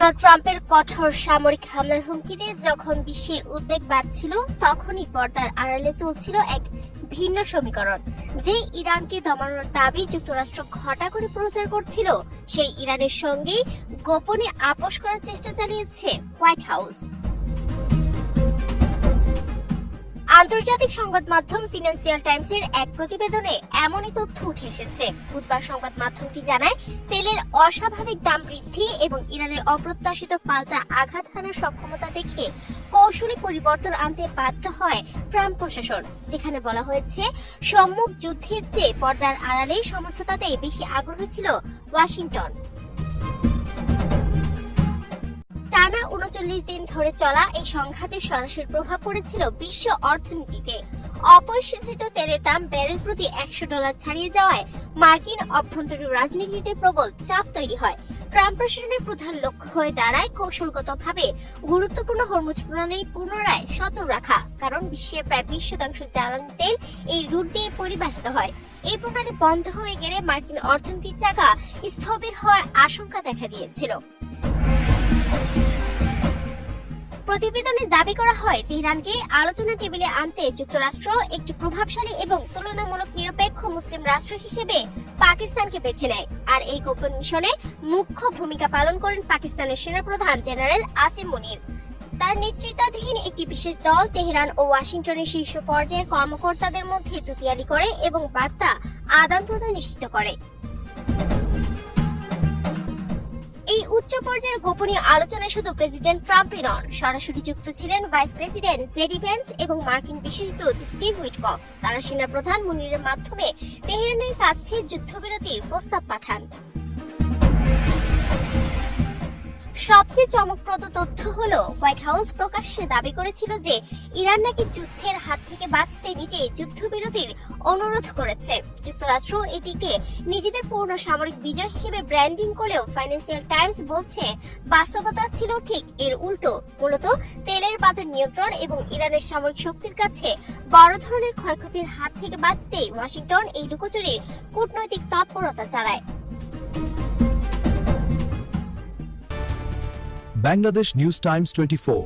Donald ট্রাম্পের কঠোর সামরিক হামলার হুমকিতে যখন বিশ্বে উদ্বেগ বাড়ছিল, তখনই পর্দার আড়ালে চলছিল এক ভিন্ন সমীকরণ। যে ইরানকে দমানোর দাবি যুক্তরাষ্ট্র ঘটা করে প্রচার করছিল, সেই ইরানের সঙ্গেই গোপনে আপোষ করার চেষ্টা চালিয়েছে হোয়াইট হাউস। আন্তর্জাতিক সংবাদ মাধ্যম ফিনান্সিয়াল টাইমসের এক প্রতিবেদনে এমনই তথ্য উঠে এসেছে। বুধবার সংবাদ মাধ্যমটি জানায়, তেলের অস্বাভাবিক দাম বৃদ্ধি এবং ইরানের অপ্রত্যাশিত পাল্টা আঘাত হানার সক্ষমতা দেখে কৌশলী পরিবর্তন আনতে বাধ্য হয় ট্রাম্প প্রশাসন, যেখানে বলা হয়েছে সম্মুখ যুদ্ধের চেয়ে পর্দার আড়ালে সমঝোতাতেই বেশি আগ্রহী ছিল ওয়াশিংটন। টানা ৩৯ দিন ধরে চলা এই সংঘাতের সরাসরি প্রভাব পড়েছিল বিশ্ব অর্থনীতিতে। অপরিশোধিত তেলের দাম ব্যারেল প্রতি $১০০ ছাড়িয়ে যাওয়ায় মার্কিন অভ্যন্তরীণ রাজনীতিতে প্রবল চাপ তৈরি হয়। ট্রাম্প প্রশাসনের প্রধান লক্ষ্য হয়ে দাঁড়ায় কৌশলগতভাবে গুরুত্বপূর্ণ হরমুজ প্রণালী পুনরায় সচল রাখা, কারণ বিশ্বের প্রায় ২০% জ্বালানি তেল এই রুট দিয়ে পরিবাহিত হয়। এই প্রণালী বন্ধ হয়ে গেলে মার্কিন অর্থনীতির চাকা স্থবির হওয়ার আশঙ্কা দেখা দিয়েছিল। প্রতিবেদনে দাবি করা হয়, তেহরানকে আলোচনা টেবিলে আনতে যুক্তরাষ্ট্র একটি প্রভাবশালী এবং তুলনামূলক নিরপেক্ষ মুসলিম রাষ্ট্র হিসেবে পাকিস্তানকে বেছে নেয়। আর এই গোপন মিশনে মুখ্য ভূমিকা পালন করেন পাকিস্তানের সেনাপ্রধান জেনারেল আসিম মুনির। তার নেতৃত্বাধীন একটি বিশেষ দল তেহরান ও ওয়াশিংটনের শীর্ষ পর্যায়ের কর্মকর্তাদের মধ্যে দুতিয়ালি করে এবং বার্তা আদান প্রদান নিশ্চিত করে। এই উচ্চ পর্যায়ের গোপনীয় আলোচনায় শুধু প্রেসিডেন্ট ট্রাম্পই নন, সরাসরি যুক্ত ছিলেন ভাইস প্রেসিডেন্ট জেডি ভেন্স এবং মার্কিন বিশেষ দূত স্টিভ উইটকফ। তারা সেনাপ্রধান মুনিরের মাধ্যমে তেহরানের কাছে যুদ্ধবিরতির প্রস্তাব পাঠান। সবচেয়ে চমকপ্রদ তথ্য হলো, হোয়াইট হাউস প্রকাশ্যে দাবি করেছিল যে ইরান নাকি যুদ্ধের হাত থেকে বাঁচতে নিজেই যুদ্ধবিরতির অনুরোধ করেছে। যুক্তরাষ্ট্র এটিকে নিজেদের পূর্ণ সামরিক বিজয় হিসেবে ব্র্যান্ডিং করলেও ফাইন্যান্সিয়াল টাইমস বলছে বাস্তবতা ছিল ঠিক এর উল্টো। মূলত তেলের বাজার নিয়ন্ত্রণ এবং ইরানের সামরিক শক্তির কাছে বড় ধরনের ক্ষয়ক্ষতির হাত থেকে বাঁচতেই ওয়াশিংটন এই লুকোচুরির কূটনৈতিক তৎপরতা চালায়। Bangladesh News Times 24